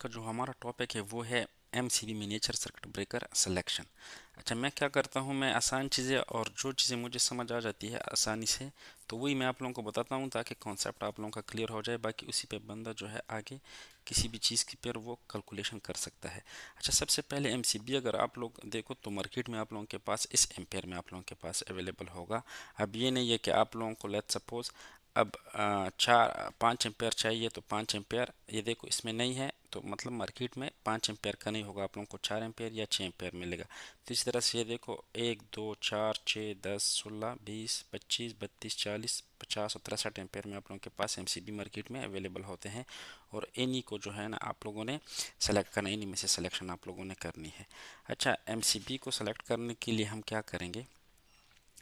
का जो हमारा टॉपिक है वो है MCB miniature circuit breaker selection. अच्छा, मैं क्या करता हूँ, मैं आसान चीज़ें और जो चीज़ें मुझे समझ आ जाती है आसानी से तो वही मैं आप लोगों को बताता हूँ ताकि कॉन्सेप्ट आप लोगों का क्लियर हो जाए। बाकी उसी पे बंदा जो है आगे किसी भी चीज़ की पर वो कैलकुलेशन कर सकता है। अच्छा, सबसे पहले MCB अगर आप लोग देखो तो मार्केट में आप लोगों के पास इस एम्पेयर में आप लोगों के पास अवेलेबल होगा। अब ये नहीं है कि आप लोगों को लेट सपोज अब 5 एम्पेयर चाहिए तो 5 एम्पेयर, ये देखो इसमें नहीं है तो मतलब मार्केट में 5 एम्पेयर का नहीं होगा, आप लोगों को 4 एम्पेयर या 6 एम्पेयर मिलेगा। तो इस तरह से ये देखो 1 2 4 6 10 16 20 25 32 40 50 और 63 एम्पेयर में आप लोगों के पास MCB मार्केट में अवेलेबल होते हैं। और इन्हीं को जो है ना आप लोगों ने सेलेक्ट करना, इन्हीं में से सिलेक्शन आप लोगों ने करनी है। अच्छा, MCB को सेलेक्ट करने के लिए हम क्या करेंगे,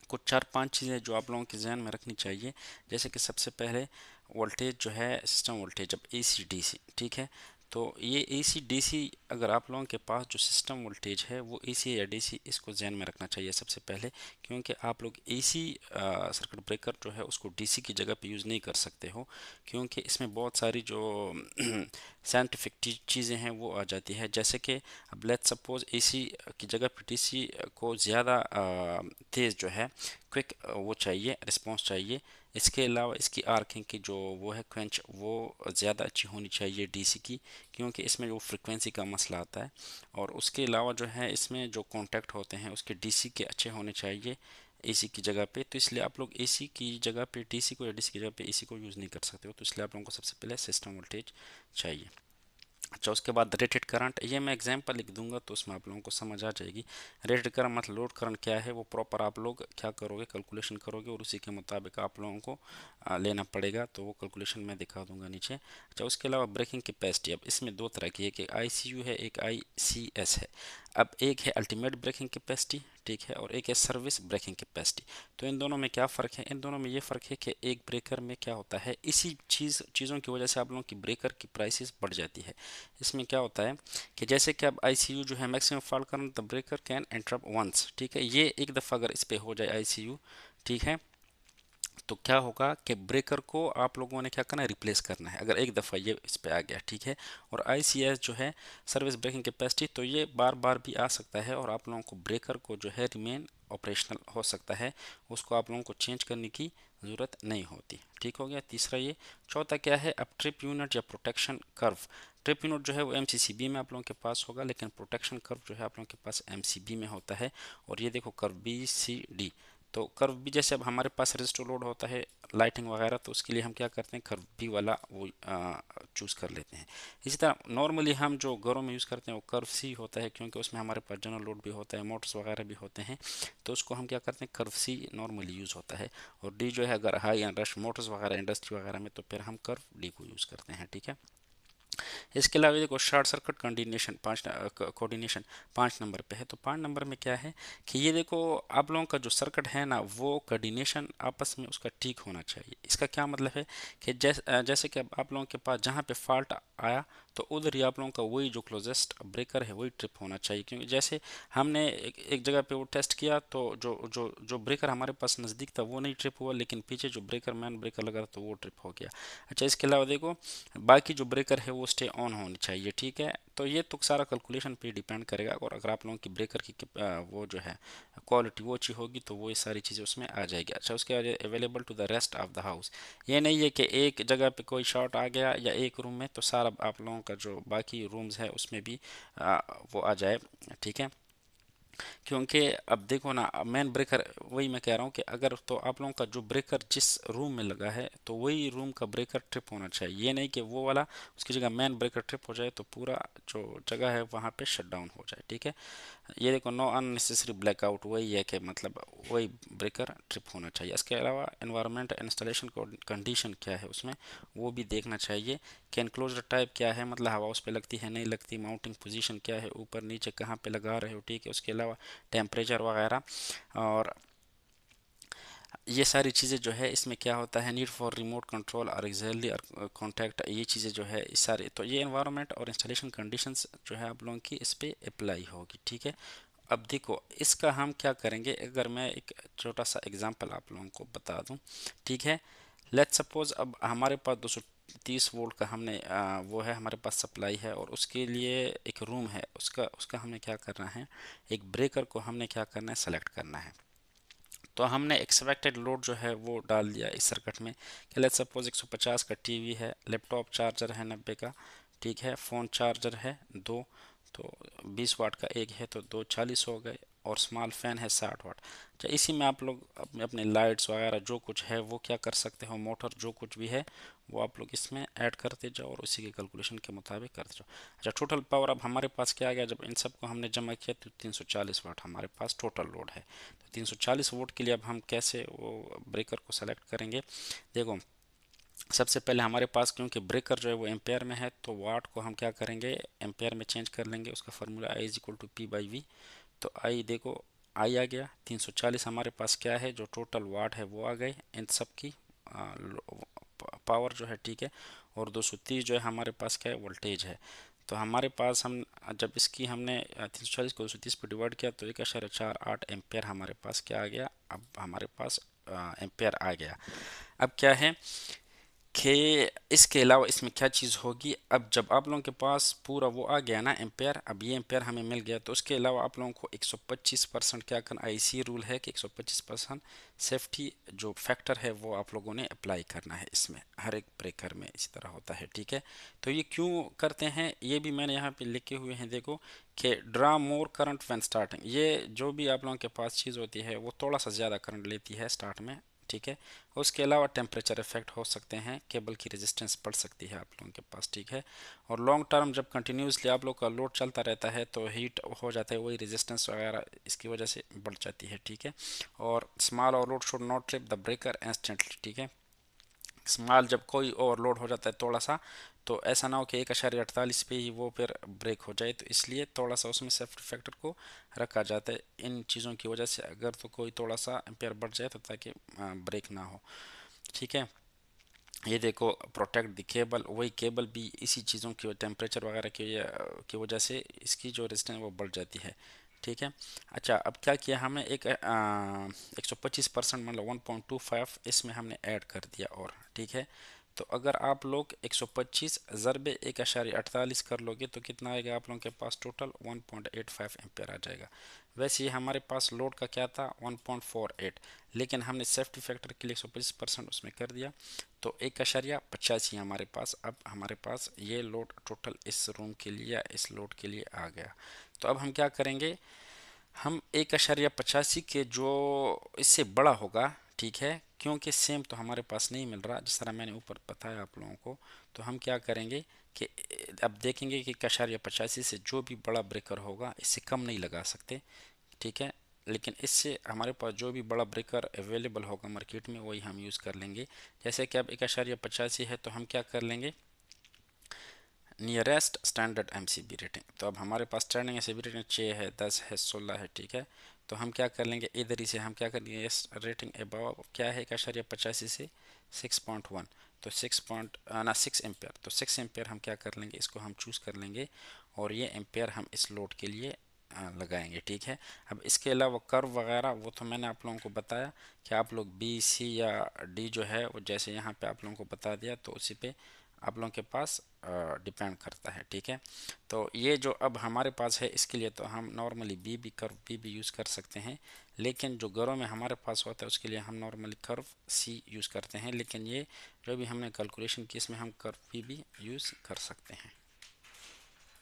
कुछ 4 5 चीज़ें जो आप लोगों के जहन में रखनी चाहिए। जैसे कि सबसे पहले वोल्टेज जो है सिस्टम वोल्टेज, अब AC DC, ठीक है। तो ये AC DC अगर आप लोगों के पास जो सिस्टम वोल्टेज है वो AC या DC, इसको जहन में रखना चाहिए सबसे पहले। क्योंकि आप लोग AC सर्किट ब्रेकर जो है उसको DC की जगह पे यूज़ नहीं कर सकते हो, क्योंकि इसमें बहुत सारी जो साइंटिफिक चीज़ें हैं वो आ जाती है। जैसे कि अब लेट सपोज AC की जगह पे DC को ज़्यादा तेज़ जो है क्विक वो चाहिए, रिस्पांस चाहिए। इसके अलावा इसकी आर्किंग की जो वो है क्वेंच वो ज़्यादा अच्छी होनी चाहिए DC की, क्योंकि इसमें जो फ्रिक्वेंसी का मसला आता है। और उसके अलावा जो है इसमें जो कॉन्टैक्ट होते हैं उसके DC के अच्छे होने चाहिए AC की जगह पे। तो इसलिए आप लोग AC की जगह पे DC को या DC की जगह पे AC को यूज़ नहीं कर सकते हो। तो इसलिए आप लोगों को सबसे पहले सिस्टम वोल्टेज चाहिए। अच्छा, उसके बाद रेटेड करंट, ये मैं एग्जांपल लिख दूंगा तो उसमें आप लोगों को समझ आ जाएगी। रेटेड करंट मतलब लोड करंट क्या है, वो प्रॉपर आप लोग क्या करोगे, कैलकुलेशन करोगे और उसी के मुताबिक आप लोगों को लेना पड़ेगा। तो वो कैलकुलेशन मैं दिखा दूंगा नीचे। अच्छा, उसके अलावा ब्रेकिंग कैपेसिटी, अब इसमें दो तरह की है, एक ICU है एक ICS है। अब एक है अल्टीमेट ब्रेकिंग कैपेसिटी, ठीक है, और एक है सर्विस ब्रेकिंग कैपेसिटी। तो इन दोनों में क्या फ़र्क है, इन दोनों में ये फ़र्क है कि एक ब्रेकर में क्या होता है, इसी चीज़ों की वजह से आप लोगों की ब्रेकर की प्राइसेस बढ़ जाती है। इसमें क्या होता है कि जैसे कि अब ICU जो है maximum fault current the breaker can interrupt once, ठीक है, ये एक दफ़ा अगर इस पे हो जाए ICU, ठीक है, तो क्या होगा कि ब्रेकर को आप लोगों ने क्या करना है, रिप्लेस करना है अगर एक दफ़ा ये इस पे आ गया, ठीक है। और ICS जो है सर्विस ब्रेकिंग कैपेसिटी, तो ये बार बार भी आ सकता है और आप लोगों को ब्रेकर को जो है रिमेन ऑपरेशनल हो सकता है, उसको आप लोगों को चेंज करने की ज़रूरत नहीं होती। ठीक हो गया तीसरा ये। चौथा क्या है, अब ट्रिप यूनिट या प्रोटेक्शन कर्व। ट्रिप यूनिट जो है वो MCCB में आप लोगों के पास होगा, लेकिन प्रोटेक्शन कर्व जो है आप लोगों के पास MCB में होता है। और ये देखो कर्व BCD, तो कर्व भी जैसे अब हमारे पास रजिस्टर लोड होता है लाइटिंग वगैरह, तो उसके लिए हम क्या करते हैं, कर्व बी वाला वो चूज़ कर लेते हैं। इसी तरह नॉर्मली हम जो घरों में यूज़ करते हैं वो कर्व सी होता है, क्योंकि उसमें हमारे पास जनरल लोड भी होता है, मोटर्स वगैरह भी होते हैं, तो उसको हम क्या करते हैं, कर्व सी नॉर्मली यूज़ होता है। और डी जो है अगर हाई एंड रश मोटर्स वगैरह इंडस्ट्री वगैरह में, तो फिर हम कर्व डी को यूज़ करते हैं, ठीक है। इसके अलावा देखो शॉर्ट सर्किट कोऑर्डिनेशन, 5 नंबर पे है। तो 5 नंबर में क्या है कि ये देखो आप लोगों का जो सर्किट है ना वो कोऑर्डिनेशन आपस में उसका ठीक होना चाहिए। इसका क्या मतलब है कि जैसे कि अब आप लोगों के पास जहाँ पे फॉल्ट आया तो उधर ही आप लोगों का वही जो क्लोजेस्ट ब्रेकर है वही ट्रिप होना चाहिए। क्योंकि जैसे हमने एक जगह पे वो टेस्ट किया तो जो ब्रेकर हमारे पास नज़दीक था वो नहीं ट्रिप हुआ, लेकिन पीछे जो ब्रेकर मैन ब्रेकर लगा तो वो ट्रिप हो गया। अच्छा, इसके अलावा देखो बाकी जो ब्रेकर है वो स्टे ऑन होनी चाहिए, ठीक है। तो ये तो सारा कैलकुलेशन पे डिपेंड करेगा, और अगर आप लोगों की ब्रेकर की वो जो है क्वालिटी वो अच्छी होगी तो वो ये सारी चीज़ें उसमें आ जाएगी। अच्छा, उसके बाद available to the rest of the house, ये नहीं है कि एक जगह पे कोई शॉर्ट आ गया या एक रूम में तो सारा आप लोगों का जो बाकी रूम्स है उसमें भी वो आ जाए, ठीक है। क्योंकि अब देखो ना मेन ब्रेकर, वही मैं कह रहा हूँ कि अगर तो आप लोगों का जो ब्रेकर जिस रूम में लगा है तो वही रूम का ब्रेकर ट्रिप होना चाहिए। ये नहीं कि वो वाला उसकी जगह मेन ब्रेकर ट्रिप हो जाए तो पूरा जो जगह है वहाँ पे शट डाउन हो जाए, ठीक है। ये देखो नो अननेसेसरी ब्लैकआउट, वही है कि मतलब वही ब्रेकर ट्रिप होना चाहिए। इसके अलावा एनवायरनमेंट इंस्टॉलेशन कंडीशन क्या है उसमें वो भी देखना चाहिए कि एनक्लोजर टाइप क्या है, मतलब हवा उस पर लगती है नहीं लगती, माउंटिंग पोजीशन क्या है, ऊपर नीचे कहाँ पे लगा रहे हो, ठीक है। उसके अलावा टेम्परेचर वगैरह, और ये सारी चीज़ें जो है इसमें क्या होता है, नीड फॉर रिमोट कंट्रोल और एक्सैक्टली और कॉन्टैक्ट, ये चीज़ें जो है इस सारे, तो ये एनवायरनमेंट और इंस्टॉलेशन कंडीशंस जो है आप लोगों की इस पे अप्लाई होगी, ठीक है। अब देखो इसका हम क्या करेंगे, अगर मैं एक छोटा सा एग्जांपल आप लोगों को बता दूं, ठीक है। लेट्स सपोज अब हमारे पास 30 वोल्ट का हमने वो है हमारे पास सप्लाई है, और उसके लिए एक रूम है, उसका उसका हमने क्या करना है, एक ब्रेकर को हमने क्या करना है, सेलेक्ट करना है। तो हमने एक्सपेक्टेड लोड जो है वो डाल दिया इस सर्किट में कि लेट्स सपोज 150 का टीवी है, लैपटॉप चार्जर है 90 का, ठीक है, फ़ोन चार्जर है दो, तो 20 वाट का एक है तो दो 40 हो गए, और स्मॉल फैन है 60 वाट। अच्छा, इसी में आप लोग अपने अपने लाइट्स वगैरह जो कुछ है वो क्या कर सकते हो, मोटर जो कुछ भी है वो आप लोग इसमें ऐड करते जाओ और उसी के कैलकुलेशन के मुताबिक करते जाओ। अच्छा, टोटल पावर अब हमारे पास क्या आ गया, जब इन सबको हमने जमा किया तो 340 वाट हमारे पास टोटल लोड है। तो 340 वोल्ट के लिए अब हम कैसे वो ब्रेकर को सेलेक्ट करेंगे। देखो, सबसे पहले हमारे पास क्योंकि ब्रेकर जो है वो एम्पेयर में है, तो वाट को हम क्या करेंगे, एम्पेयर में चेंज कर लेंगे। उसका formula I is equal to P by V. तो आई देखो, आई आ गया 340, हमारे पास क्या है, जो टोटल वाट है वो आ गए इन सब की पावर जो है, ठीक है। और 230 जो है हमारे पास क्या है, वोल्टेज है। तो हमारे पास हम जब इसकी हमने 340 को 230 पर डिवाइड किया तो 1.48 एम्पेयर हमारे पास क्या आ गया, अब हमारे पास एम्पेयर आ गया। अब क्या है कि इसके अलावा इसमें क्या चीज़ होगी, अब जब आप लोगों के पास पूरा वो आ गया ना एम्पेयर, अब ये एम्पेयर हमें मिल गया, तो उसके अलावा आप लोगों को 125% क्या करना, आईसी रूल है कि 125% सेफ्टी जो फैक्टर है वो आप लोगों ने अप्लाई करना है इसमें, हर एक ब्रेकर में इसी तरह होता है, ठीक है। तो ये क्यों करते हैं, ये भी मैंने यहाँ पे लिखे हुए हैं, देखो कि draw more current when starting, ये जो भी आप लोगों के पास चीज़ होती है वो थोड़ा सा ज़्यादा करंट लेती है स्टार्ट में, ठीक है। उसके अलावा टेम्परेचर इफेक्ट हो सकते हैं, केबल की रेजिस्टेंस बढ़ सकती है आप लोगों के पास, ठीक है। और लॉन्ग टर्म जब कंटिन्यूसली आप लोग का लोड चलता रहता है तो हीट हो जाता है, वही रेजिस्टेंस वगैरह इसकी वजह से बढ़ जाती है, ठीक है। और small overload should not trip the breaker instantly, ठीक है। स्मॉल जब कोई ओवरलोड हो जाता है थोड़ा सा, तो ऐसा ना हो कि 1.48 पे ही वो फिर ब्रेक हो जाए, तो इसलिए थोड़ा सा उसमें सेफ्टी फैक्टर को रखा जाता है इन चीज़ों की वजह से, अगर तो कोई थोड़ा सा एम्पेयर बढ़ जाए तो ताकि ब्रेक ना हो, ठीक है। ये देखो, प्रोटेक्ट द केबल, वही केबल भी इसी चीज़ों की टेम्परेचर वगैरह की वजह से इसकी जो रेजिस्टेंस वो बढ़ जाती है, ठीक है। अच्छा, अब क्या किया हमने, एक 125% मतलब 1.25 इसमें हमने ऐड कर दिया, और ठीक है। तो अगर आप लोग 125 ज़रबे 1.48 कर लोगे तो कितना आएगा आप लोगों के पास, टोटल 1.85 एम्पेयर आ जाएगा। वैसे ये हमारे पास लोड का क्या था, 1.48, लेकिन हमने सेफ्टी फैक्टर के लिए 125% उसमें कर दिया, तो 1.85 हमारे पास, अब हमारे पास ये लोड टोटल इस रूम के लिए या इस लोड के लिए आ गया। तो अब हम क्या करेंगे, हम 1.85 के जो इससे बड़ा होगा, ठीक है, क्योंकि सेम तो हमारे पास नहीं मिल रहा जिस तरह मैंने ऊपर बताया आप लोगों को, तो हम क्या करेंगे कि अब देखेंगे कि 1.85 से जो भी बड़ा ब्रेकर होगा इससे कम नहीं लगा सकते, ठीक है। लेकिन इससे हमारे पास जो भी बड़ा ब्रेकर अवेलेबल होगा मार्केट में वही हम यूज़ कर लेंगे। जैसे कि अब 1.85 है तो हम क्या कर लेंगे, नियरेस्ट स्टैंडर्ड एमसीबी रेटिंग, तो अब हमारे पास स्टैंडर्ड एमसीबी रेटिंग 6 है, 10 है, 16 है, ठीक है। तो हम क्या कर लेंगे, इधर ही से हम क्या करेंगे, रेटिंग अबव क्या है 1.85 से 6.1, तो 6 एम्पेयर, तो 6 एम्पेयर हम क्या कर लेंगे, इसको हम चूज़ कर लेंगे, और ये एम्पेयर हम इस लोड के लिए लगाएंगे, ठीक है। अब इसके अलावा कर्व वगैरह वो तो मैंने आप लोगों को बताया कि आप लोग बी सी या डी जो है वो जैसे यहाँ पे आप लोगों को बता दिया, तो उसी पे आप लोगों के पास डिपेंड करता है, ठीक है। तो ये जो अब हमारे पास है इसके लिए तो हम normally B curve B use कर सकते हैं, लेकिन जो घरों में हमारे पास होता है उसके लिए हम नॉर्मली कर्व सी यूज़ करते हैं, लेकिन ये जो भी हमने कैलकुलेशन की इसमें हम कर्व बी यूज़ कर सकते हैं।